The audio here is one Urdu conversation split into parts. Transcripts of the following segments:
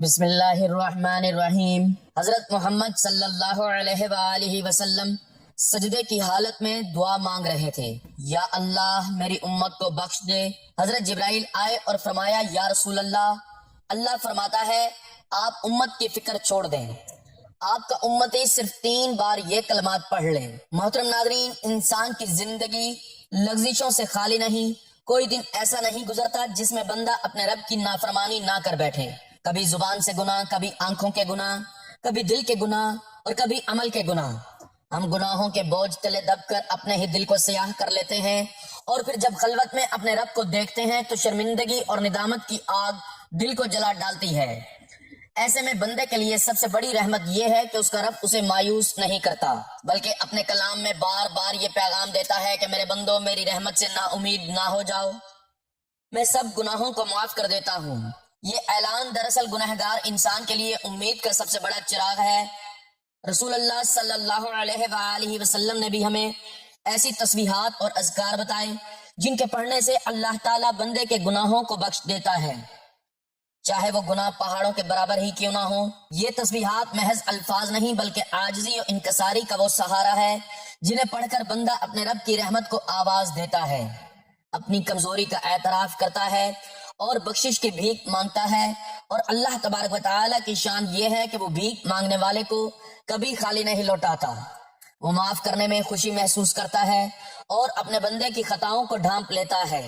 بسم اللہ الرحمن الرحیم۔ حضرت محمد صلی اللہ علیہ وآلہ وسلم سجدے کی حالت میں دعا مانگ رہے تھے، یا اللہ میری امت کو بخش دے۔ حضرت جبرائیل آئے اور فرمایا یا رسول اللہ، اللہ فرماتا ہے آپ امت کی فکر چھوڑ دیں، آپ کا امتی صرف 3 بار یہ کلمات پڑھ لیں۔ محترم ناظرین، انسان کی زندگی لغزشوں سے خالی نہیں۔ کوئی دن ایسا نہیں گزرتا جس میں بندہ اپنے رب کی نافرمانی نہ کر بیٹھے۔ کبھی زبان سے گناہ، کبھی آنکھوں کے گناہ، کبھی دل کے گناہ اور کبھی عمل کے گناہ۔ ہم گناہوں کے بوجھ تلے دب کر اپنے ہی دل کو سیاہ کر لیتے ہیں، اور پھر جب خلوت میں اپنے رب کو دیکھتے ہیں تو شرمندگی اور ندامت کی آگ دل کو جلا ڈالتی ہے۔ ایسے میں بندے کے لیے سب سے بڑی رحمت یہ ہے کہ اس کا رب اسے مایوس نہیں کرتا، بلکہ اپنے کلام میں بار بار یہ پیغام دیتا ہے کہ میرے بندو میری رحمت سے نا امید نہ ہو جاؤ، میں سب گناہوں کو معاف کر دیتا ہوں۔ یہ اعلان دراصل گنہگار انسان کے لیے امید کا سب سے بڑا چراغ ہے۔ رسول اللہ صلی اللہ علیہ وآلہ وسلم نے بھی ہمیں ایسی تسبیحات اور اذکار بتائے جن کے پڑھنے سے اللہ تعالیٰ بندے کے گناہوں کو بخش دیتا ہے، چاہے وہ گناہ پہاڑوں کے برابر ہی کیوں نہ ہو۔ یہ تسبیحات محض الفاظ نہیں بلکہ عاجزی اور انکساری کا وہ سہارا ہے جنہیں پڑھ کر بندہ اپنے رب کی رحمت کو آواز دیتا ہے، اپنی کمزوری کا اعتراف کرتا ہے اور بخشش کی بھیک مانگتا ہے۔ اور اللہ تبارک و تعالیٰ کی شان یہ ہے کہ وہ بھیک مانگنے والے کو کبھی خالی نہیں لوٹاتا، وہ معاف کرنے میں خوشی محسوس کرتا ہے اور اپنے بندے کی خطاؤں کو ڈھانپ لیتا ہے۔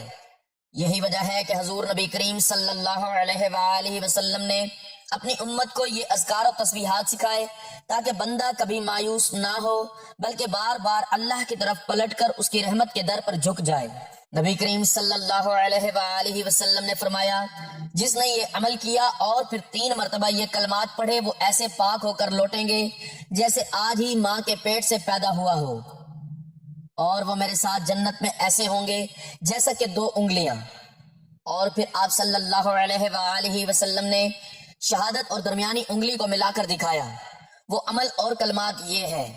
یہی وجہ ہے کہ حضور نبی کریم صلی اللہ علیہ وآلہ وسلم نے اپنی امت کو یہ اذکار و تسبیحات سکھائے تاکہ بندہ کبھی مایوس نہ ہو بلکہ بار بار اللہ کی طرف پلٹ کر اس کی رحمت کے در پر جھک جائے۔ نبی کریم صلی اللہ علیہ وآلہ وسلم نے فرمایا جس نے یہ عمل کیا اور پھر 3 مرتبہ یہ کلمات پڑھے وہ ایسے پاک ہو کر لوٹیں گے جیسے آج ہی ماں کے پیٹ سے پیدا ہوا ہو، اور وہ میرے ساتھ جنت میں ایسے ہوں گے جیسا کہ 2 انگلیاں۔ اور پھر آپ صلی اللہ علیہ وآلہ وسلم نے شہادت اور درمیانی انگلی کو ملا کر دکھایا۔ وہ عمل اور کلمات یہ ہے۔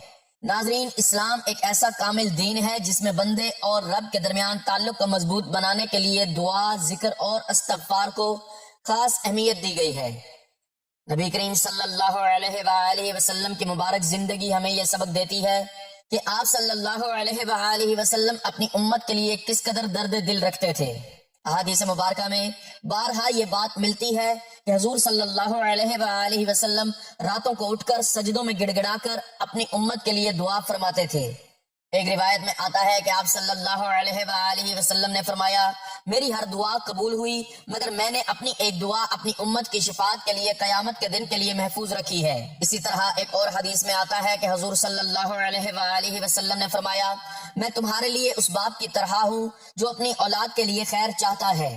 ناظرین، اسلام ایک ایسا کامل دین ہے جس میں بندے اور رب کے درمیان تعلق کو مضبوط بنانے کے لیے دعا، ذکر اور استغفار کو خاص اہمیت دی گئی ہے۔ نبی کریم صلی اللہ علیہ وآلہ وسلم کی مبارک زندگی ہمیں یہ سبق دیتی ہے کہ آپ صلی اللہ علیہ وآلہ وسلم اپنی امت کے لیے کس قدر درد دل رکھتے تھے۔ احادیث مبارکہ میں بارہا یہ بات ملتی ہے کہ حضور صلی اللہ علیہ وآلہ وسلم راتوں کو اٹھ کر سجدوں میں گڑ گڑا کر اپنی امت کے لیے دعا فرماتے تھے۔ ایک روایت میں آتا ہے کہ آپ صلی اللہ علیہ وآلہ وسلم نے فرمایا میری ہر دعا قبول ہوئی مگر میں نے اپنی ایک دعا اپنی امت کی شفاعت کے لیے قیامت کے دن کے لیے محفوظ رکھی ہے۔ اسی طرح ایک اور حدیث میں آتا ہے کہ حضور صلی اللہ علیہ وآلہ وسلم نے فرمایا میں تمہارے لیے اس باپ کی طرح ہوں جو اپنی اولاد کے لیے خیر چاہتا ہے،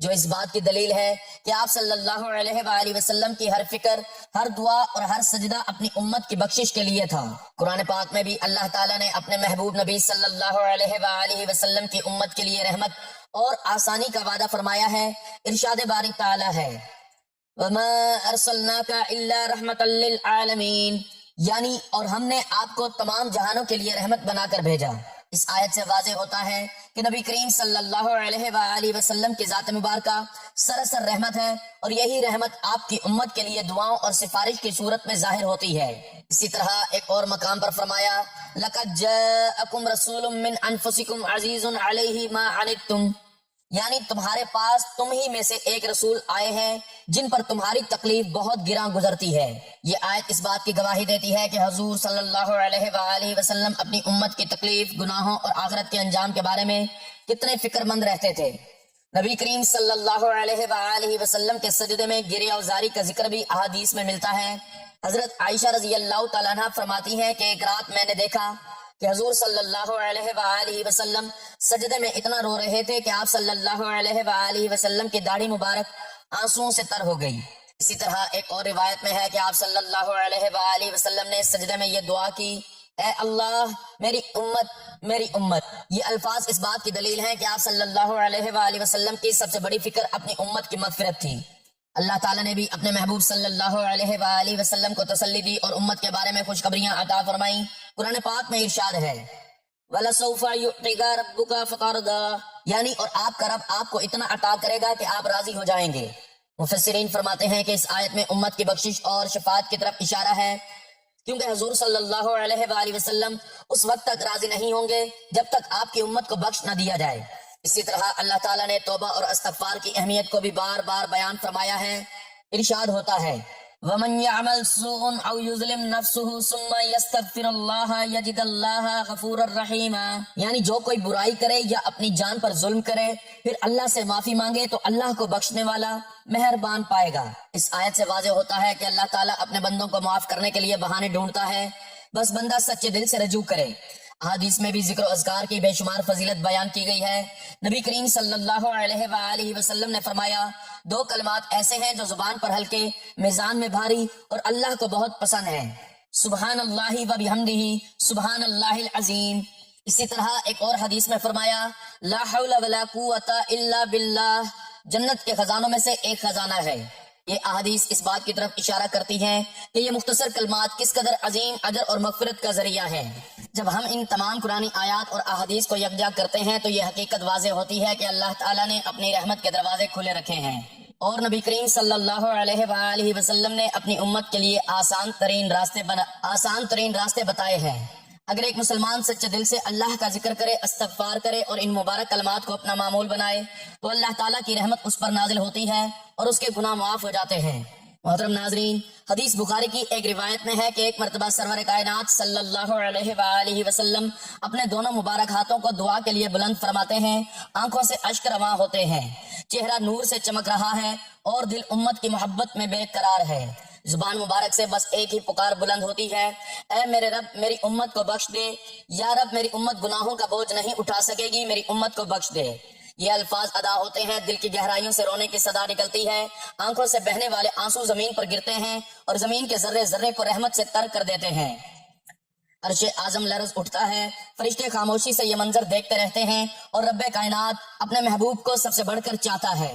جو اس بات کی دلیل ہے کہ آپ صلی اللہ علیہ وآلہ وسلم کی ہر فکر، ہر دعا اور ہر سجدہ اپنی امت کی بخشش کے لیے تھا۔ قرآن پاک میں بھی اللہ تعالیٰ نے اپنے محبوب نبی صلی اللہ علیہ وآلہ وسلم کی امت کے لیے رحمت اور آسانی کا وعدہ فرمایا ہے۔ ارشاد باری تعالیٰ ہے وَمَا أَرْسَلْنَاكَ إِلَّا رَحْمَةً لِّلْعَالَمِينَ، یعنی اور ہم نے آپ کو تمام جہانوں کے لیے رحمت بنا کر بھیجا۔ اس آیت سے واضح ہوتا ہے کہ نبی کریم صلی اللہ علیہ وآلہ وسلم کی ذات مبارکہ سراسر رحمت ہے، اور یہی رحمت آپ کی امت کے لیے دعاؤں اور سفارش کی صورت میں ظاہر ہوتی ہے۔ اسی طرح ایک اور مقام پر فرمایا لَقَدْ جَاءَكُمْ رَسُولٌ مِّنْ أَنفُسِكُمْ عَزِيزٌ عَلَيْهِ مَا عَنِتُّمْ، یعنی تمہارے پاس تم ہی میں سے ایک رسول آئے ہیں جن پر تمہاری تکلیف بہت گراں گزرتی ہے۔ یہ آیت اس بات کی گواہی دیتی ہے کہ حضور صلی اللہ علیہ وآلہ وسلم اپنی امت کی تکلیف، گناہوں اور آخرت کے انجام کے بارے میں کتنے فکر مند رہتے تھے۔ نبی کریم صلی اللہ علیہ وآلہ وسلم کے سجدے میں گریہ وزاری کا ذکر بھی احادیث میں ملتا ہے۔ حضرت عائشہ رضی اللہ تعالیٰ عنہ فرماتی ہیں کہ ایک رات میں نے دیکھا کہ حضور صلی اللہ علیہ وآلہ وسلم سجدے میں اتنا رو رہے تھے کہ آپ صلی اللہ علیہ وآلہ وسلم کی داڑھی مبارک آنسوؤں سے تر ہو گئی۔ اسی طرح ایک اور روایت میں ہے کہ آپ صلی اللہ علیہ وآلہ وسلم نے سجدے میں یہ دعا کی اے اللہ میری امت۔ یہ الفاظ اس بات کی دلیل ہیں کہ آپ صلی اللہ علیہ وآلہ وسلم کی سب سے بڑی فکر اپنی امت کی مغفرت تھی۔ اللہ تعالیٰ نے بھی اپنے محبوب صلی اللہ علیہ وآلہ وسلم کو تسلی دی اور امت کے بارے میں خوشخبریاں عطا فرمائیں۔ قرآن پاک میں ارشاد ہے وَلَسَوْفَ يُعْطِيكَ رَبُّكَ فَتَرْضَىٰ، یعنی اور آپ کا رب آپ کو اتنا عطا کرے گا کہ آپ راضی ہو جائیں گے۔ مفسرین فرماتے ہیں کہ اس آیت میں امت کی بخشش اور شفاعت کی طرف اشارہ ہے، کیونکہ حضور صلی اللہ علیہ وآلہ وسلم اس وقت تک راضی نہیں ہوں گے جب تک آپ کی امت کو بخش نہ دیا جائے۔ اسی طرح اللہ تعالیٰ نے توبہ اور استغفار کی اہمیت کو بھی بار بار بیان فرمایا ہے۔ ارشاد ہوتا ہے وَمَن يَعْمَلْ سُوءًا أَوْ يُظْلِمْ نَفْسَهُ ثُمَّ يَسْتَغْفِرَ اللَّهَ يَجِدَ اللَّهَ غَفُورًا رَحِيمًا، یعنی جو کوئی برائی کرے یا اپنی جان پر ظلم کرے پھر اللہ سے معافی مانگے تو اللہ کو بخشنے والا مہربان پائے گا۔ اس آیت سے واضح ہوتا ہے کہ اللہ تعالیٰ اپنے بندوں کو معاف کرنے کے لیے بہانے ڈھونڈتا ہے، بس بندہ سچے دل سے رجوع کرے۔ حدیث میں بھی ذکر و اذکار کی بے شمار فضیلت بیان کی گئی ہے۔ نبی کریم صلی اللہ علیہ وآلہ وسلم نے فرمایا، دو کلمات ایسے ہیں جو زبان پر ہلکے، میزان میں بھاری اور اللہ کو بہت پسند ہیں، سبحان اللہ و بحمدہ سبحان اللہ العظیم۔ اسی طرح ایک اور حدیث میں فرمایا لا حول ولا قوت الا باللہ، جنت کے خزانوں میں سے ایک خزانہ ہے۔ یہ احادیث اس بات کی طرف اشارہ کرتی ہیں کہ یہ مختصر کلمات کس قدر عظیم اجر اور مغفرت کا ذریعہ ہے۔ جب ہم ان تمام قرآنی آیات اور احادیث کو یکجا کرتے ہیں تو یہ حقیقت واضح ہوتی ہے کہ اللہ تعالیٰ نے اپنی رحمت کے دروازے کھلے رکھے ہیں، اور نبی کریم صلی اللہ علیہ وآلہ وسلم نے اپنی امت کے لیے آسان ترین راستے بتائے ہیں۔ اگر ایک مسلمان سچے دل سے اللہ کا ذکر کرے، استغفار کرے اور ان مبارک کلمات کو اپنا معمول بنائے تو اللہ تعالیٰ کی رحمت اس پر نازل ہوتی ہے اور اس کے گناہ معاف ہو جاتے ہیں۔ محترم ناظرین، حدیث بخاری کی ایک روایت میں ہے کہ ایک مرتبہ سرور کائنات صلی اللہ علیہ وآلہ وسلم اپنے دونوں مبارک ہاتھوں کو دعا کے لیے بلند فرماتے ہیں، آنکھوں سے اشک رواں ہوتے ہیں، چہرہ نور سے چمک رہا ہے اور دل امت کی محبت میں بے قرار ہے۔ زبان مبارک سے بس ایک ہی پکار بلند ہوتی ہے، اے میرے رب میری امت کو بخش دے، یا رب میری امت گناہوں کا بوجھ نہیں اٹھا سکے گی، میری امت کو بخش دے۔ یہ الفاظ ادا ہوتے ہیں، دل کی گہرائیوں سے رونے کی صدا نکلتی ہے، آنکھوں سے بہنے والے آنسو زمین پر گرتے ہیں اور زمین کے ذرے ذرے کو رحمت سے تر کر دیتے ہیں۔ عرش اعظم لرز اٹھتا ہے، فرشتے خاموشی سے یہ منظر دیکھتے رہتے ہیں اور رب کائنات اپنے محبوب کو سب سے بڑھ کر چاہتا ہے۔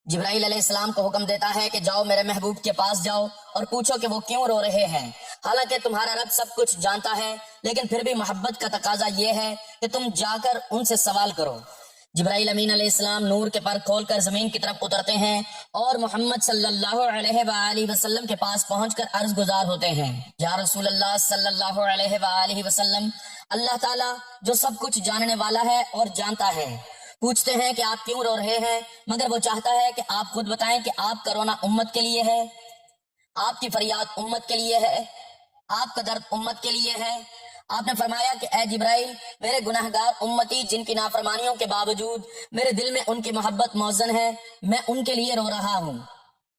جبرائیل علیہ السلام کو حکم دیتا ہے کہ جاؤ میرے محبوب کے پاس جاؤ اور پوچھو کہ وہ کیوں رو رہے ہیں، حالانکہ تمہارا رب سب کچھ جانتا ہے، لیکن پھر بھی محبت کا تقاضا یہ ہے کہ تم جا کر ان سے سوال کرو۔ جبرائیل امین علیہ السلام نور کے پر کھول کر زمین کی طرف اترتے ہیں اور محمد صلی اللہ علیہ وآلہ وسلم کے پاس پہنچ کر عرض گزار ہوتے ہیں، یا رسول اللہ صلی اللہ علیہ وآلہ وسلم، اللہ تعالیٰ جو سب کچھ جاننے والا ہے اور جانتا ہے، پوچھتے ہیں کہ آپ کیوں رو رہے ہیں، مگر وہ چاہتا ہے کہ آپ خود بتائیں کہ آپ کا رونا امت کے لیے ہے، آپ کی فریاد امت کے لیے ہے، آپ کا درد امت کے لیے ہے۔ آپ نے فرمایا کہ اے جبرائیل، میرے گناہگار امتی جن کی نافرمانیوں کے باوجود میرے دل میں ان کی محبت موزن ہے، میں ان کے لیے رو رہا ہوں،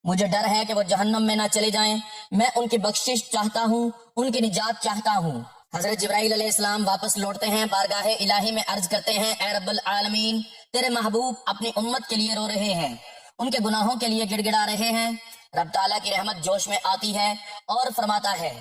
مجھے ڈر ہے کہ وہ جہنم میں نہ چلے جائیں، میں ان کی بخشش چاہتا ہوں، ان کی نجات چاہتا ہوں۔ حضرت جبرائیل علیہ السلام واپس لوٹتے ہیں، بارگاہ الہی میں عرض کرتے ہیں، اے رب العالمین، تیرے محبوب اپنی امت کے لیے رو رہے ہیں، ان کے گناہوں کے لیے گڑ گڑا رہے ہیں۔ رب تعالیٰ کی رحمت جوش میں آتی ہے اور فرماتا ہے،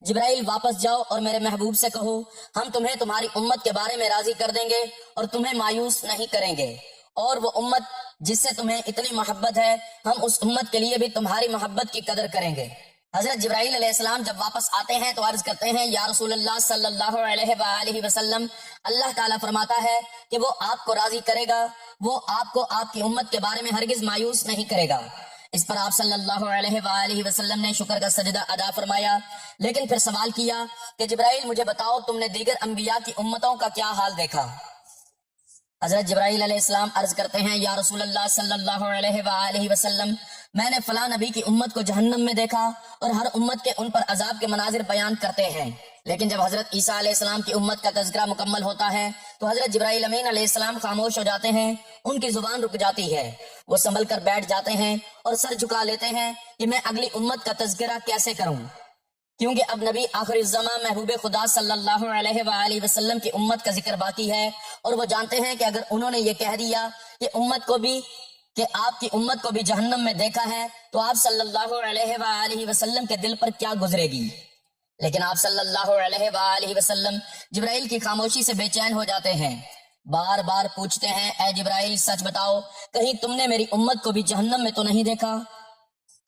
جبرائیل واپس جاؤ اور میرے محبوب سے کہو، ہم تمہیں تمہاری امت کے بارے میں راضی کر دیں گے اور تمہیں مایوس نہیں کریں گے، اور وہ امت جس سے تمہیں اتنی محبت ہے، ہم اس امت کے لیے بھی تمہاری محبت کی قدر کریں گے۔ حضرت جبرائیل علیہ السلام جب واپس آتے ہیں تو عرض کرتے ہیں، یا رسول اللہ صلی اللہ علیہ وآلہ وسلم، اللہ تعالیٰ فرماتا ہے کہ وہ آپ کو راضی کرے گا، وہ آپ کو آپ کی امت کے بارے میں ہرگز مایوس نہیں کرے گا۔ اس پر آپ صلی اللہ علیہ وآلہ وسلم نے شکر کا سجدہ ادا فرمایا، لیکن پھر سوال کیا کہ جبرائیل مجھے بتاؤ تم نے دیگر انبیاء کی امتوں کا کیا حال دیکھا؟ حضرت جبرائیل علیہ السلام عرض کرتے ہیں، یا رسول اللہ صلی اللہ علیہ وآلہ وسلم، میں نے فلاں نبی کی امت کو جہنم میں دیکھا اور ہر امت کے ان پر عذاب کے مناظر بیان کرتے ہیں، لیکن جب حضرت عیسیٰ علیہ السلام کی امت کا تذکرہ مکمل ہوتا ہے تو حضرت جبرائیل امین علیہ السلام خاموش ہو جاتے ہیں، ان کی زبان رک جاتی ہے، وہ سنبھل کر بیٹھ جاتے ہیں اور سر جھکا لیتے ہیں کہ میں اگلی امت کا تذکرہ کیسے کروں، کیونکہ اب نبی آخر الزمان محبوب خدا صلی اللہ علیہ وآلہ وسلم کی امت کا ذکر باقی ہے، اور وہ جانتے ہیں کہ اگر انہوں نے یہ کہہ دیا کہ آپ کی امت کو بھی جہنم میں دیکھا ہے تو آپ صلی اللہ علیہ وآلہ وسلم کے دل پر کیا گزرے گی۔ لیکن آپ صلی اللہ علیہ وآلہ وسلم جبرائیل کی خاموشی سے بے چین ہو جاتے ہیں، بار بار پوچھتے ہیں، اے جبرائیل سچ بتاؤ، کہیں تم نے میری امت کو بھی جہنم میں تو نہیں دیکھا؟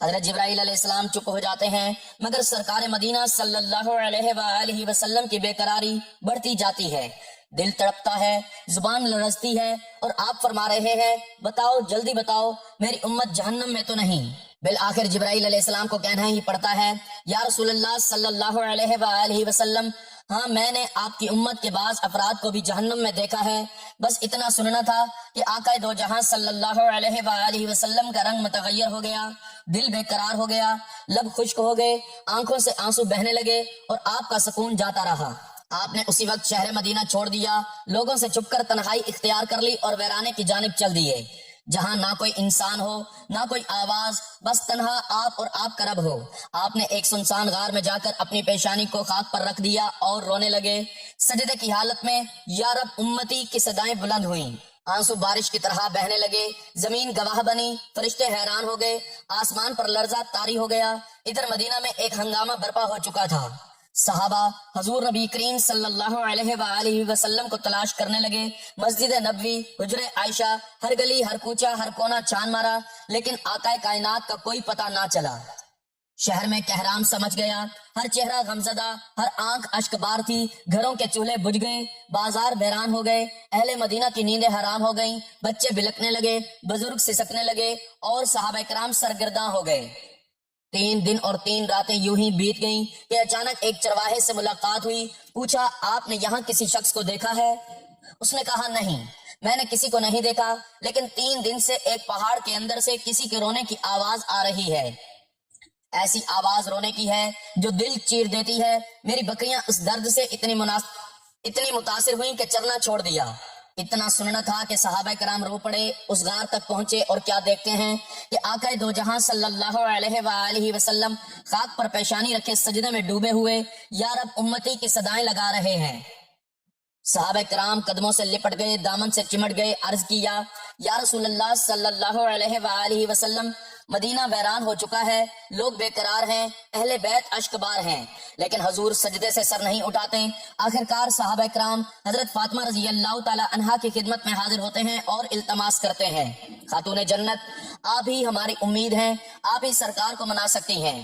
حضرت جبرائیل علیہ السلام چپ ہو جاتے ہیں، مگر سرکار مدینہ صلی اللہ علیہ وآلہ وسلم کی بے قراری بڑھتی جاتی ہے۔ دل تڑپتا ہے، زبان لرزتی ہے، اور آپ فرما رہے ہیں بتاؤ جلدی بتاؤ میری امت جہنم میں تو نہیں؟ بالآخر جبرائیل علیہ السلام کو کہنا ہی پڑتا ہے یا رسول اللہ صلی اللہ علیہ وآلہ وسلم، ہاں میں نے آپ کی امت کے بعض افراد کو بھی جہنم میں دیکھا ہے، بس اتنا سننا تھا کہ آقا دو جہاں صلی اللہ علیہ وآلہ وسلم کا رنگ متغیر ہو گیا، دل بے قرار ہو گیا، لب خشک ہو گئے، آنکھوں سے آنسو بہنے لگے اور آپ کا سکون جاتا رہا۔ آپ نے اسی وقت شہر مدینہ چھوڑ دیا، لوگوں سے چھپ کر تنہائی اختیار کر لی اور ویرانے کی جانب چل دیے، جہاں نہ کوئی انسان ہو نہ کوئی آواز، بس تنہا آپ اور آپ کا رب ہو۔ آپ نے ایک سنسان غار میں جا کر اپنی پیشانی کو خاک پر رکھ دیا اور رونے لگے۔ سجدے کی حالت میں یا رب امتی کی صدائیں بلند ہوئیں، آنسو بارش کی طرح بہنے لگے، زمین گواہ بنی، فرشتے حیران ہو گئے، آسمان پر لرزہ طاری ہو گیا۔ ادھر مدینہ میں ایک ہنگامہ برپا ہو چکا تھا، صحابہ حضور نبی کریم صلی اللہ علیہ وآلہ وسلم کو تلاش کرنے لگے، مسجد نبوی، حجر عائشہ، ہر گلی ہر کوچہ ہر کونا چھان مارا، لیکن آقا کائنات کا کوئی پتہ نہ چلا۔ شہر میں کہرام سمجھ گیا، ہر چہرہ غمزدہ، ہر آنکھ اشک بار تھی، گھروں کے چولہے بجھ گئے، بازار ویران ہو گئے، اہل مدینہ کی نیندیں حرام ہو گئیں، بچے بلکنے لگے، بزرگ سسکنے لگے اور صحابہ کرام سرگرداں ہو گئے۔ 3 دن اور 3 راتیں یوں ہی بیت گئیں کہ اچانک ایک چرواہے سے ملاقات ہوئی۔ پوچھا آپ نے یہاں کسی شخص کو دیکھا ہے؟ اس نے کہا نہیں، میں نے کسی کو نہیں دیکھا، لیکن 3 دن سے ایک پہاڑ کے اندر سے کسی کے رونے کی آواز آ رہی ہے، ایسی آواز رونے کی ہے جو دل چیر دیتی ہے۔ میری بکریاں اس درد سے اتنی متاثر ہوئیں کہ چرنا چھوڑ دیا۔ اتنا سننا تھا کہ صحابہ کرام رو پڑے، اس غار تک پہنچے اور کیا دیکھتے ہیں کہ آقا دو جہاں صلی اللہ علیہ وآلہ وسلم خاک پر پیشانی رکھے سجدے میں ڈوبے ہوئے یا رب امتی کی صدائیں لگا رہے ہیں۔ صحابہ کرام قدموں سے لپٹ گئے، دامن سے چمٹ گئے، عرض کیا یا رسول اللہ صلی اللہ علیہ وآلہ وسلم، مدینہ ویران ہو چکا ہے، لوگ بے قرار ہیں، اہل بیت اشک بار ہیں، لیکن حضور سجدے سے سر نہیں اٹھاتے۔ آخرکار صحابہ کرام حضرت فاطمہ رضی اللہ تعالی عنہا کی خدمت میں حاضر ہوتے ہیں اور التماس کرتے ہیں، خاتون جنت آپ ہی ہماری امید ہیں، آپ ہی سرکار کو منا سکتی ہیں۔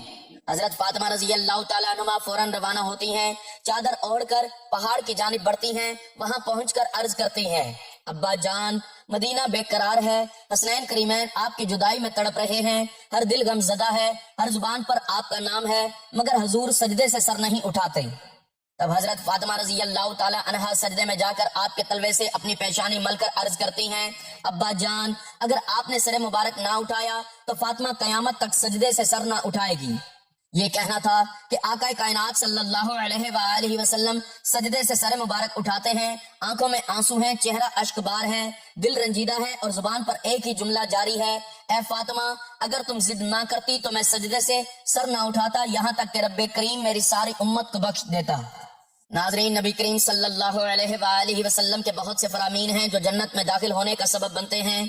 حضرت فاطمہ رضی اللہ تعالیٰ عنہا فوراً روانہ ہوتی ہیں، چادر اوڑھ کر پہاڑ کی جانب بڑھتی ہیں، وہاں پہنچ کر عرض کرتی ہیں ابا جان مدینہ بے قرار ہے، حسنین کریمین آپ کی جدائی میں تڑپ رہے ہیں، ہر دل غم زدہ ہے، ہر زبان پر آپ کا نام ہے، مگر حضور سجدے سے سر نہیں اٹھاتے۔ تب حضرت فاطمہ رضی اللہ تعالی عنہا سجدے میں جا کر آپ کے تلوے سے اپنی پیشانی مل کر عرض کرتی ہیں ابا جان اگر آپ نے سر مبارک نہ اٹھایا تو فاطمہ قیامت تک سجدے سے سر نہ اٹھائے گی۔ یہ کہنا تھا کہ آقا کائنات صلی اللہ علیہ وآلہ وسلم سجدے سے سر مبارک اٹھاتے ہیں، آنکھوں میں آنسو ہیں، چہرہ اشک بار ہے، دل رنجیدہ ہے اور زبان پر ایک ہی جملہ جاری ہے، اے فاطمہ اگر تم ضد نہ کرتی تو میں سجدے سے سر نہ اٹھاتا، یہاں تک کہ رب کریم میری ساری امت کو بخش دیتا۔ ناظرین، نبی کریم صلی اللہ علیہ وآلہ وسلم کے بہت سے فرامین ہیں جو جنت میں داخل ہونے کا سبب بنتے ہیں۔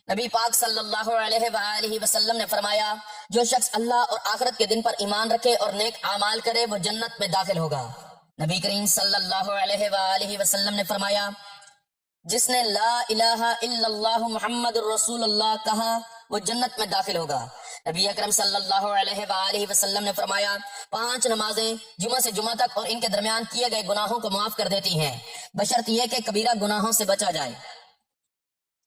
نبی پاک صلی اللہ علیہ وآلہ وسلم نے فرمایا جو شخص اللہ اور آخرت کے دن پر ایمان رکھے اور نیک اعمال کرے وہ جنت میں داخل ہوگا۔ نبی کریم صلی اللہ علیہ وآلہ وسلم نے فرمایا جس نے لا الہ الا اللہ محمد الرسول اللہ کہا وہ جنت میں داخل ہوگا۔ نبی اکرم صلی اللہ علیہ وآلہ وسلم نے فرمایا 5 نمازیں جمعہ سے جمعہ تک اور ان کے درمیان کیے گئے گناہوں کو معاف کر دیتی ہیں، بشرط یہ کہ کبیرہ گناہوں سے بچا جائے۔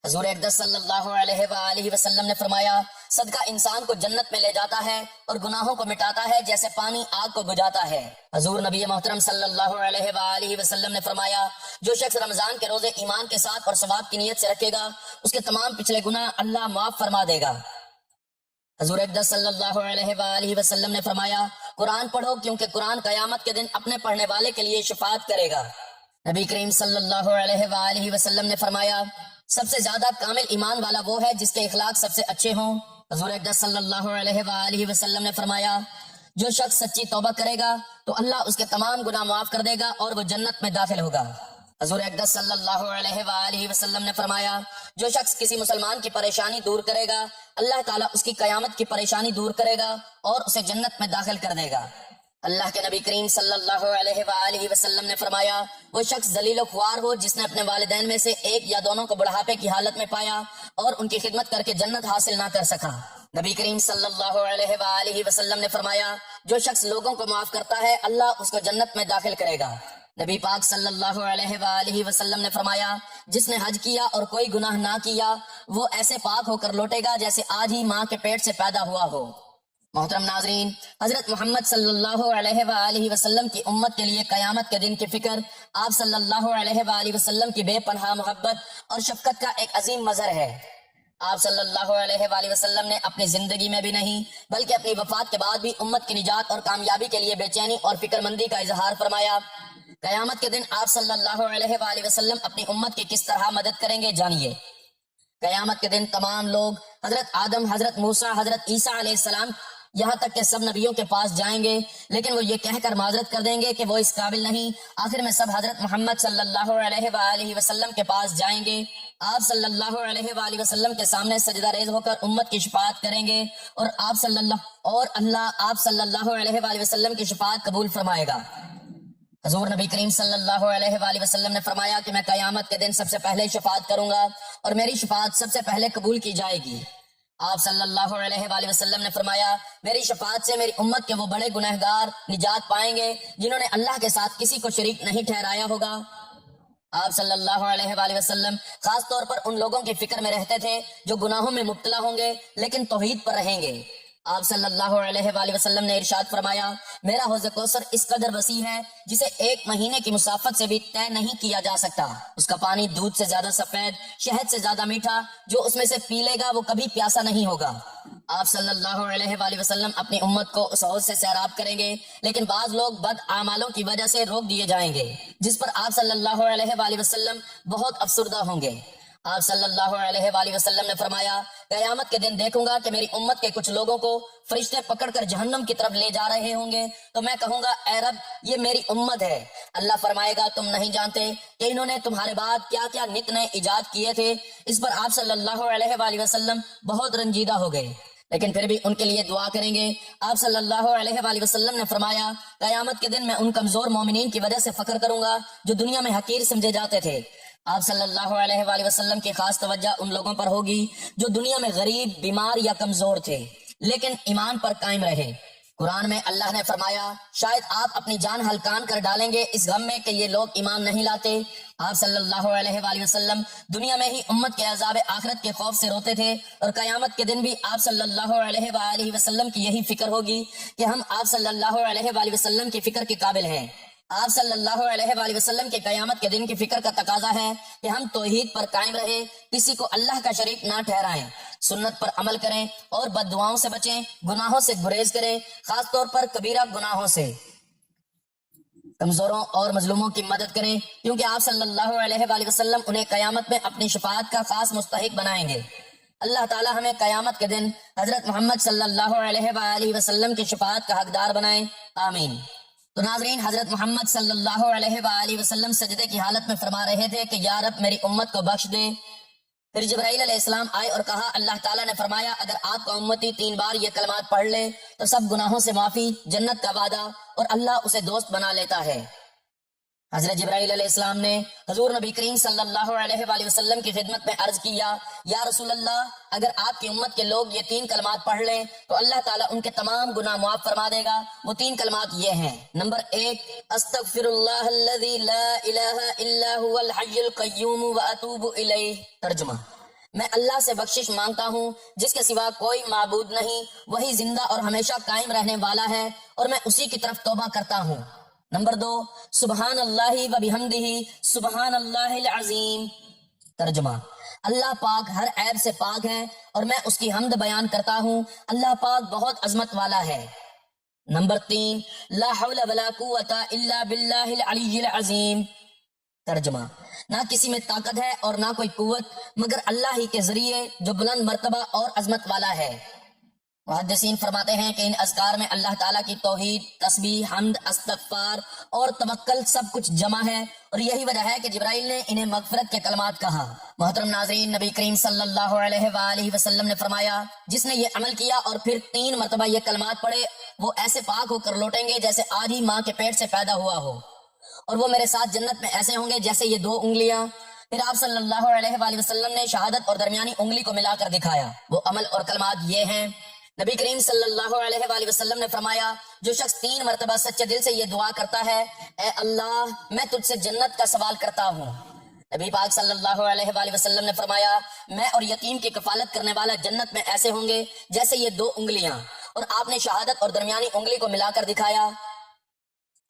حضور اقدس صلی اللہ علیہ وآلہ وسلم نے فرمایا صدقہ انسان کو جنت میں لے جاتا ہے اور گناہوں کو مٹاتا ہے جیسے پانی آگ کو بجھاتا ہے۔ حضور نبی محترم صلی اللہ علیہ وآلہ وسلم نے فرمایا جو شخص رمضان کے روزے ایمان کے ساتھ اور ثواب کی نیت سے رکھے گا اس کے تمام پچھلے گناہ اللہ معاف فرما دے گا۔ حضور اقدس صلی اللہ علیہ وآلہ وسلم نے فرمایا قرآن پڑھو کیونکہ قرآن قیامت کے دن اپنے پڑھنے والے کے لیے شفاعت کرے گا۔ نبی کریم صلی اللہ علیہ وآلہ وسلم نے فرمایا سب سے زیادہ کامل ایمان والا وہ ہے جس کے اخلاق سب سے اچھے ہوں۔ حضور اقدس صلی اللہ علیہ وآلہ وسلم نے فرمایا جو شخص سچی توبہ کرے گا تو اللہ اس کے تمام گناہ معاف کر دے گا اور وہ جنت میں داخل ہوگا۔ حضور اقدس صلی اللہ علیہ وآلہ وسلم نے فرمایا جو شخص کسی مسلمان کی پریشانی دور کرے گا اللہ تعالیٰ اس کی قیامت کی پریشانی دور کرے گا اور اسے جنت میں داخل کر دے گا۔ اللہ کے نبی کریم صلی اللہ علیہ وآلہ وسلم نے فرمایا وہ شخص ذلیل و خوار ہو جس نے اپنے والدین میں سے ایک یا دونوں کو بڑھاپے کی حالت میں پایا اور ان کی خدمت کر کے جنت حاصل نہ کر سکا۔ نبی کریم صلی اللہ علیہ وآلہ وسلم نے فرمایا جو شخص لوگوں کو معاف کرتا ہے اللہ اس کو جنت میں داخل کرے گا۔ نبی پاک صلی اللہ علیہ وآلہ وسلم نے فرمایا جس نے حج کیا اور کوئی گناہ نہ کیا وہ ایسے پاک ہو کر لوٹے گا جیسے آج ہی ماں کے پیٹ سے پیدا ہوا ہو۔ محترم ناظرین، حضرت محمد صلی اللہ علیہ وآلہ وسلم کی امت کے لیے قیامت کے دن کی فکر آپ صلی اللہ علیہ وآلہ وسلم کی بے پناہ محبت اور شفقت کا ایک عظیم مظہر ہے۔ آپ صلی اللہ علیہ وآلہ وسلم نے اپنی زندگی میں بھی نہیں بلکہ اپنی وفات کے بعد بھی امت کی نجات اور کامیابی کے لیے بے چینی اور فکر مندی کا اظہار فرمایا۔ قیامت کے دن آپ صلی اللہ علیہ وآلہ وسلم اپنی امت کی کس طرح مدد کریں گے، جانیے۔ قیامت کے دن تمام لوگ حضرت آدم، حضرت موسیٰ، حضرت عیسیٰ علیہ السلام یہاں تک کہ سب نبیوں کے پاس جائیں گے، لیکن وہ یہ کہہ کر معذرت کر دیں گے کہ وہ اس قابل نہیں۔ آخر میں سب حضرت محمد صلی اللہ علیہ وآلہ وسلم کے پاس جائیں گے، آپ صلی اللہ علیہ وآلہ وسلم کے سامنے سجدہ ریز ہو کر امت کی شفاعت کریں گے اور اللہ آپ صلی اللہ علیہ وآلہ وسلم کی شفاعت قبول فرمائے گا۔ حضور نبی کریم صلی اللہ علیہ وآلہ وسلم نے فرمایا کہ میں قیامت کے دن سب سے پہلے شفاعت کروں گا اور میری شفاعت سب سے پہلے قبول کی جائے گی۔ آپ صلی اللہ علیہ وآلہ وسلم نے فرمایا میری شفاعت سے میری امت کے وہ بڑے گنہگار نجات پائیں گے جنہوں نے اللہ کے ساتھ کسی کو شریک نہیں ٹھہرایا ہوگا۔ آپ صلی اللہ علیہ وآلہ وسلم خاص طور پر ان لوگوں کی فکر میں رہتے تھے جو گناہوں میں مبتلا ہوں گے لیکن توحید پر رہیں گے۔ آپ صلی اللہ علیہ وآلہ وسلم نے ارشاد فرمایا میرا حوض کوثر اس قدر وسیع ہے جسے 1 مہینے کی مسافت سے بھی طے نہیں کیا جا سکتا۔ اس کا پانی دودھ سے زیادہ سفید، شہد سے زیادہ میٹھا، جو اس میں سے پی لے گا وہ کبھی پیاسا نہیں ہوگا۔ آپ صلی اللہ علیہ وآلہ وسلم اپنی امت کو اس حوض سے سیراب کریں گے، لیکن بعض لوگ بد اعمالوں کی وجہ سے روک دیے جائیں گے، جس پر آپ صلی اللہ علیہ وآلہ وسلم بہت افسردہ ہوں گے۔ آپ صلی اللہ علیہ وآلہ وسلم نے فرمایا قیامت کے دن دیکھوں گا کہ میری امت کے کچھ لوگوں کو فرشتے پکڑ کر جہنم کی طرف لے جا رہے ہوں گے، تو میں کہوں گا اے رب یہ میری امت ہے۔ اللہ فرمائے گا تم نہیں جانتے کہ انہوں نے تمہارے بعد کیا کیا نت نئے ایجاد کیے تھے۔ اس پر آپ صلی اللہ علیہ وآلہ وسلم بہت رنجیدہ ہو گئے، لیکن پھر بھی ان کے لیے دعا کریں گے۔ آپ صلی اللہ علیہ وآلہ وسلم نے فرمایا قیامت کے دن میں ان کمزور مومنین کی وجہ سے فخر کروں گا جو دنیا میں حقیر سمجھے جاتے تھے۔ آپ صلی اللہ علیہ وآلہ وسلم کی خاص توجہ ان لوگوں پر ہوگی جو دنیا میں غریب، بیمار یا کمزور تھے لیکن ایمان پر قائم رہے۔ قرآن میں اللہ نے فرمایا شاید آپ اپنی جان ہلکان کر ڈالیں گے اس غم میں کہ یہ لوگ ایمان نہیں لاتے۔ آپ صلی اللہ علیہ وآلہ وسلم دنیا میں ہی امت کے عذاب آخرت کے خوف سے روتے تھے، اور قیامت کے دن بھی آپ صلی اللہ علیہ وآلہ وسلم کی یہی فکر ہوگی کہ ہم آپ صلی اللہ علیہ وآلہ وسلم کی فکر کے قابل ہیں۔ آپ صلی اللہ علیہ وآلہ وسلم کی قیامت کے دن کی فکر کا تقاضا ہے کہ ہم توحید پر قائم رہیں، کسی کو اللہ کا شریک نہ ٹھہرائیں، سنت پر عمل کریں اور بد دعاؤں سے بچیں، گناہوں سے گریز کریں، خاص طور پر کبیرہ گناہوں سے۔ کمزوروں اور مظلوموں کی مدد کریں کیونکہ آپ صلی اللہ علیہ وآلہ وسلم انہیں قیامت میں اپنی شفاعت کا خاص مستحق بنائیں گے۔ اللہ تعالی ہمیں قیامت کے دن حضرت محمد صلی اللہ علیہ وآلہ وسلم کی شفاعت کا حقدار بنائیں، آمین۔ تو ناظرین، حضرت محمد صلی اللہ علیہ وآلہ وسلم سجدے کی حالت میں فرما رہے تھے کہ یا رب میری امت کو بخش دے۔ پھر جبرائیل علیہ السلام آئے اور کہا اللہ تعالیٰ نے فرمایا اگر آپ کا امتی 3 بار یہ کلمات پڑھ لے تو سب گناہوں سے معافی، جنت کا وعدہ اور اللہ اسے دوست بنا لیتا ہے۔ حضرت جبرائیل علیہ السلام نے حضور نبی کریم صلی اللہ علیہ وآلہ وسلم کی خدمت میں عرض کیا یا رسول اللہ اگر آپ کی امت کے لوگ یہ 3 کلمات پڑھ لیں تو اللہ تعالیٰ ان کے تمام گناہ معاف فرما دے گا۔ وہ 3 کلمات یہ ہیں، نمبر 1 استغفر اللہ الذی لا الہ الا هو الحی القیوم واتوب الیہ، ترجمہ میں اللہ سے بخشش مانگتا ہوں جس کے سوا کوئی معبود نہیں، وہی زندہ اور ہمیشہ قائم رہنے والا ہے اور میں اسی کی طرف توبہ کرتا ہوں۔ نمبر 2 سبحان اللہ و بحمدہ سبحان اللہ العظیم، ترجمہ اللہ پاک ہر عیب سے پاک ہے اور میں اس کی حمد بیان کرتا ہوں، اللہ پاک بہت عظمت والا ہے۔ نمبر 3 لا حول ولا قوت الا باللہ العلی العظیم، ترجمہ نہ کسی میں طاقت ہے اور نہ کوئی قوت مگر اللہ ہی کے ذریعے جو بلند مرتبہ اور عظمت والا ہے۔ محدثین فرماتے ہیں کہ ان اذکار میں اللہ تعالیٰ کی توحید، تسبیح، حمد، استغفار اور توکل سب کچھ جمع ہے، اور یہی وجہ ہے کہ جبرائیل نے انہیں مغفرت کے کلمات کہا۔ محترم ناظرین، نبی کریم صلی اللہ علیہ وآلہ وسلم نے فرمایا جس نے یہ عمل کیا اور پھر 3 مرتبہ یہ کلمات پڑھے وہ ایسے پاک ہو کر لوٹیں گے جیسے آج ہی ماں کے پیٹ سے پیدا ہوا ہو، اور وہ میرے ساتھ جنت میں ایسے ہوں گے جیسے یہ 2 انگلیاں۔ پھر آپ صلی اللہ علیہ وآلہ وسلم نے شہادت اور درمیانی انگلی کو ملا کر دکھایا۔ وہ عمل اور کلمات یہ ہیں، نبی کریم صلی اللہ علیہ وآلہ وسلم نے فرمایا جو شخص 3 مرتبہ سچے دل سے یہ دعا کرتا ہے اے اللہ میں تجھ سے جنت کا سوال کرتا ہوں، نبی پاک صلی اللہ علیہ وآلہ وسلم نے فرمایا میں اور یتیم کی کفالت کرنے والا جنت میں ایسے ہوں گے جیسے یہ 2 انگلیاں، اور آپ نے شہادت اور درمیانی انگلی کو ملا کر دکھایا۔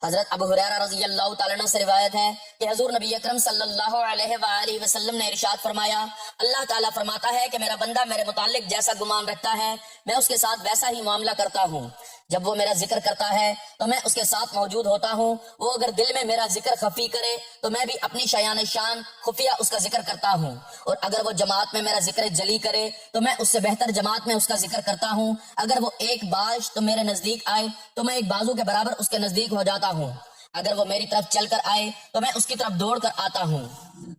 حضرت ابو ہریرہ رضی اللہ تعالیٰ عنہ سے روایت ہے کہ حضور نبی اکرم صلی اللہ علیہ وآلہ وسلم نے ارشاد فرمایا اللہ تعالیٰ فرماتا ہے کہ میرا بندہ میرے متعلق جیسا گمان رکھتا ہے میں اس کے ساتھ ویسا ہی معاملہ کرتا ہوں، جب وہ میرا ذکر کرتا ہے تو میں اس کے ساتھ موجود ہوتا ہوں، وہ اگر دل میں میرا ذکر خفی کرے تو میں بھی اپنی شایان شان خفیہ اس کا ذکر کرتا ہوں، اور اگر وہ جماعت میں میرا ذکر جلی کرے تو میں اس سے بہتر جماعت میں اس کا ذکر کرتا ہوں، اگر وہ ایک باش تو میرے نزدیک آئے تو میں ایک بازو کے برابر اس کے نزدیک ہو جاتا ہوں، اگر وہ میری طرف چل کر آئے تو میں اس کی طرف دوڑ کر آتا ہوں۔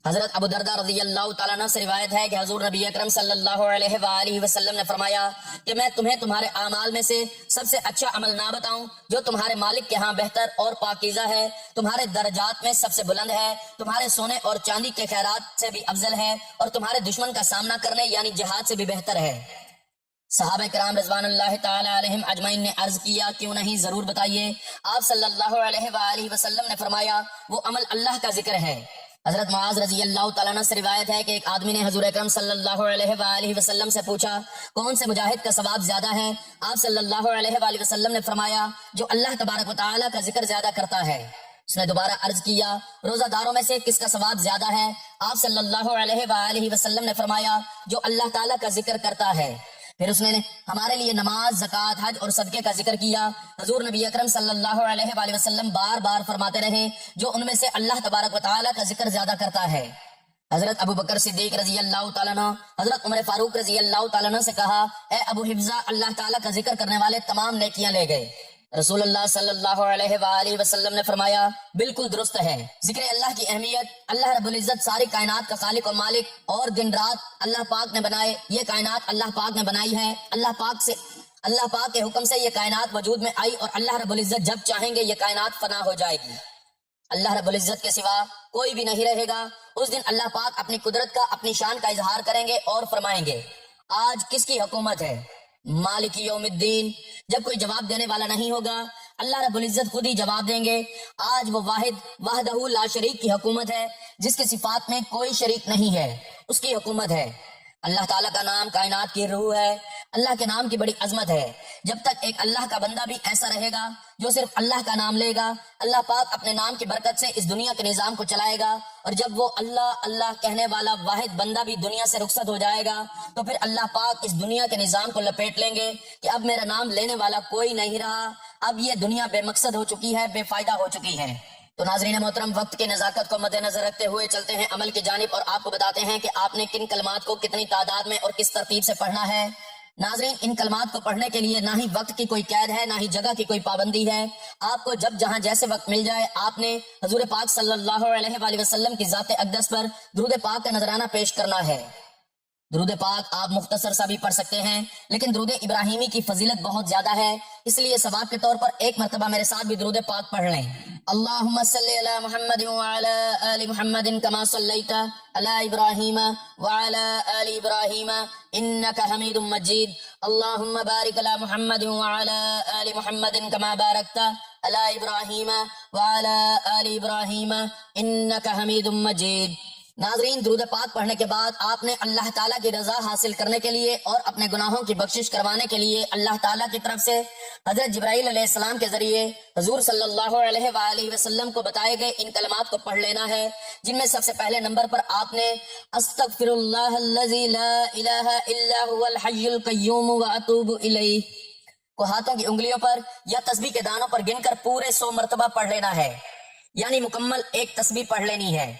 حضرت ابو درداء رضی اللہ تعالیٰ عنہ سے روایت ہے کہ حضور نبی اکرم صلی اللہ علیہ وآلہ وسلم نے فرمایا کہ میں تمہیں تمہارے اعمال میں سے سب سے اچھا عمل نہ بتاؤں جو تمہارے مالک کے ہاں بہتر اور پاکیزہ ہے، تمہارے درجات میں سب سے بلند ہے، تمہارے سونے اور چاندی کے خیرات سے بھی افضل ہے، اور تمہارے دشمن کا سامنا کرنے یعنی جہاد سے بھی بہتر ہے۔ صحابہ کرام رضوان اللہ تعالی علیہم اجمعین نے عرض کیا کیوں نہیں ضرور بتائیے، آپ صلی اللہ علیہ وآلہ وسلم نے فرمایا وہ عمل اللہ کا ذکر ہے۔ حضرت معاذ رضی اللہ تعالیٰ عنہ سے روایت ہے کہ ایک آدمی نے حضور اکرم صلی اللہ علیہ وآلہ وسلم سے پوچھا کون سے مجاہد کا ثواب زیادہ ہے؟ آپ صلی اللہ علیہ وآلہ وسلم نے فرمایا جو اللہ تبارک و تعالیٰ کا ذکر زیادہ کرتا ہے۔ اس نے دوبارہ عرض کیا روزہ داروں میں سے کس کا ثواب زیادہ ہے؟ آپ صلی اللہ علیہ وآلہ وسلم نے فرمایا جو اللہ تعالیٰ کا ذکر کرتا ہے۔ پھر اس نے ہمارے لیے نماز، زکوٰۃ، حج اور صدقے کا ذکر کیا۔ حضور نبی اکرم صلی اللہ علیہ وآلہ وسلم بار بار فرماتے رہے جو ان میں سے اللہ تبارک و تعالیٰ کا ذکر زیادہ کرتا ہے۔ حضرت ابو بکر صدیق رضی اللہ تعالیٰ عنہ حضرت عمر فاروق رضی اللہ تعالیٰ عنہ سے کہا اے ابو حفظہ اللہ تعالیٰ کا ذکر کرنے والے تمام نیکیاں لے گئے۔ رسول اللہ صلی اللہ علیہ وآلہ وسلم نے فرمایا بالکل درست ہے، ذکر اللہ کی اہمیت، اللہ رب العزت ساری کائنات کا خالق و مالک، اور دن رات اللہ پاک نے بنائے، یہ کائنات اللہ پاک نے بنائی ہے، اللہ پاک کے حکم سے یہ کائنات وجود میں آئی، اور اللہ رب العزت جب چاہیں گے یہ کائنات فنا ہو جائے گی، اللہ رب العزت کے سوا کوئی بھی نہیں رہے گا۔ اس دن اللہ پاک اپنی قدرت کا، اپنی شان کا اظہار کریں گے اور فرمائیں گے آج کس کی حکومت ہے؟ مالک یوم الدین۔ جب کوئی جواب دینے والا نہیں ہوگا اللہ رب العزت خود ہی جواب دیں گے آج وہ واحد وحدہ لا شریک کی حکومت ہے جس کی صفات میں کوئی شریک نہیں ہے، اس کی حکومت ہے۔ اللہ تعالیٰ کا نام کائنات کی روح ہے، اللہ کے نام کی بڑی عظمت ہے۔ جب تک ایک اللہ کا بندہ بھی ایسا رہے گا جو صرف اللہ کا نام لے گا اللہ پاک اپنے نام کی برکت سے اس دنیا کے نظام کو چلائے گا، اور جب وہ اللہ اللہ کہنے والا واحد بندہ بھی دنیا سے رخصت ہو جائے گا تو پھر اللہ پاک اس دنیا کے نظام کو لپیٹ لیں گے کہ اب میرا نام لینے والا کوئی نہیں رہا، اب یہ دنیا بے مقصد ہو چکی ہے، بے فائدہ ہو چکی ہے۔ تو ناظرین محترم وقت کی نزاکت کو مد نظر رکھتے ہوئے چلتے ہیں عمل کی جانب، اور آپ کو بتاتے ہیں کہ آپ نے کن کلمات کو کتنی تعداد میں اور کس ترتیب سے پڑھنا ہے۔ ناظرین ان کلمات کو پڑھنے کے لیے نہ ہی وقت کی کوئی قید ہے، نہ ہی جگہ کی کوئی پابندی ہے، آپ کو جب جہاں جیسے وقت مل جائے آپ نے حضور پاک صلی اللہ علیہ وآلہ وسلم کی ذات اقدس پر درود پاک کا نذرانہ پیش کرنا ہے۔ درود پاک آپ مختصر سا بھی پڑھ سکتے ہیں، لیکن درود ابراہیمی کی فضیلت بہت زیادہ ہے، اس لیے ثواب کے طور پر ایک مرتبہ میرے ساتھ بھی درود پاک پڑھ لیں۔ اللہم صلی علی محمد وعلی آل محمد کما صلیت علی ابراہیم وعلی آل ابراہیم انک حمید مجید، اللہم بارک علی محمد وعلی آل محمد کما بارکت علی ابراہیم وعلی آل ابراہیم انک حمید مجید۔ ناظرین درود پاک پڑھنے کے بعد آپ نے اللہ تعالیٰ کی رضا حاصل کرنے کے لیے اور اپنے گناہوں کی بخشش کروانے کے لیے اللہ تعالیٰ کی طرف سے حضرت جبرائیل علیہ السلام کے ذریعے حضور صلی اللہ علیہ وآلہ وسلم کو بتائے گئے ان کلمات کو پڑھ لینا ہے، جن میں سب سے پہلے نمبر پر آپ نے استغفر اللہ الذی لا الہ الا هو الحی القیوم واتوب الیہ کو ہاتھوں کی انگلیوں پر یا تسبیح کے دانوں پر گن کر پورے 100 مرتبہ پڑھ لینا ہے، یعنی مکمل ایک تسبیح پڑھ لینی ہے۔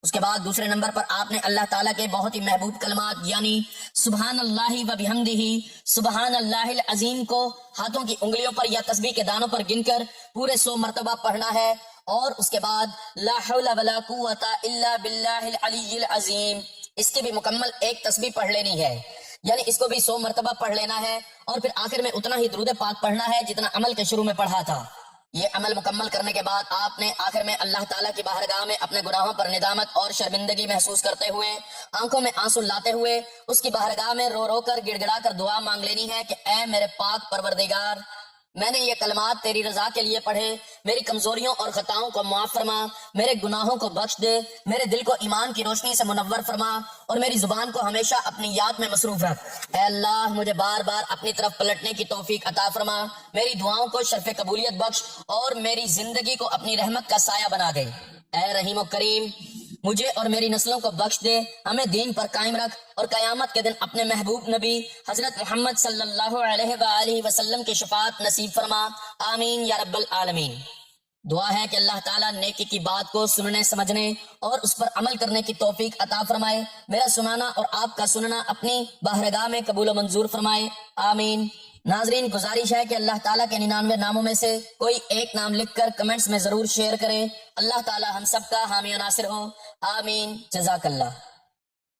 اس کے بعد دوسرے نمبر پر آپ نے اللہ تعالیٰ کے بہت ہی محبوب کلمات یعنی سبحان اللہ و بحمدہ، سبحان اللہ العظیم کو ہاتھوں کی انگلیوں پر یا تسبیح کے دانوں پر گن کر پورے 100 مرتبہ پڑھنا ہے، اور اس کے بعد لا حول ولا قوت الا باللہ العلی العظیم، اس کی بھی مکمل ایک تسبیح پڑھ لینی ہے، یعنی اس کو بھی 100 مرتبہ پڑھ لینا ہے، اور پھر آخر میں اتنا ہی درود پاک پڑھنا ہے جتنا عمل کے شروع میں پڑھا تھا۔ یہ عمل مکمل کرنے کے بعد آپ نے آخر میں اللہ تعالیٰ کی بارگاہ میں اپنے گناہوں پر ندامت اور شرمندگی محسوس کرتے ہوئے، آنکھوں میں آنسو لاتے ہوئے اس کی بارگاہ میں رو رو کر گڑ گڑا کر دعا مانگ لینی ہے کہ اے میرے پاک پروردگار، میں نے یہ کلمات تیری رضا کے لیے پڑھے، میری کمزوریوں اور خطاؤں کو معاف فرما، میرے گناہوں کو بخش دے، میرے دل کو ایمان کی روشنی سے منور فرما اور میری زبان کو ہمیشہ اپنی یاد میں مصروف رکھ۔ اے اللہ، مجھے بار بار اپنی طرف پلٹنے کی توفیق عطا فرما، میری دعاؤں کو شرف قبولیت بخش اور میری زندگی کو اپنی رحمت کا سایہ بنا دے۔ اے رحیم و کریم، مجھے اور میری نسلوں کو بخش دے، ہمیں دین پر قائم رکھ اور قیامت کے دن اپنے محبوب نبی حضرت محمد صلی اللہ علیہ وآلہ وسلم کی شفاعت نصیب فرما، آمین یا رب العالمین۔ دعا ہے کہ اللہ تعالیٰ نیکی کی بات کو سننے سمجھنے اور اس پر عمل کرنے کی توفیق عطا فرمائے، میرا سنانا اور آپ کا سننا اپنی بارگاہ میں قبول و منظور فرمائے، آمین۔ ناظرین، گزارش ہے کہ اللہ تعالیٰ کے 99 ناموں میں سے کوئی ایک نام لکھ کر کمنٹس میں ضرور شیئر کریں۔ اللہ تعالیٰ ہم سب کا حامی و ناصر ہو، آمین، جزاک اللہ۔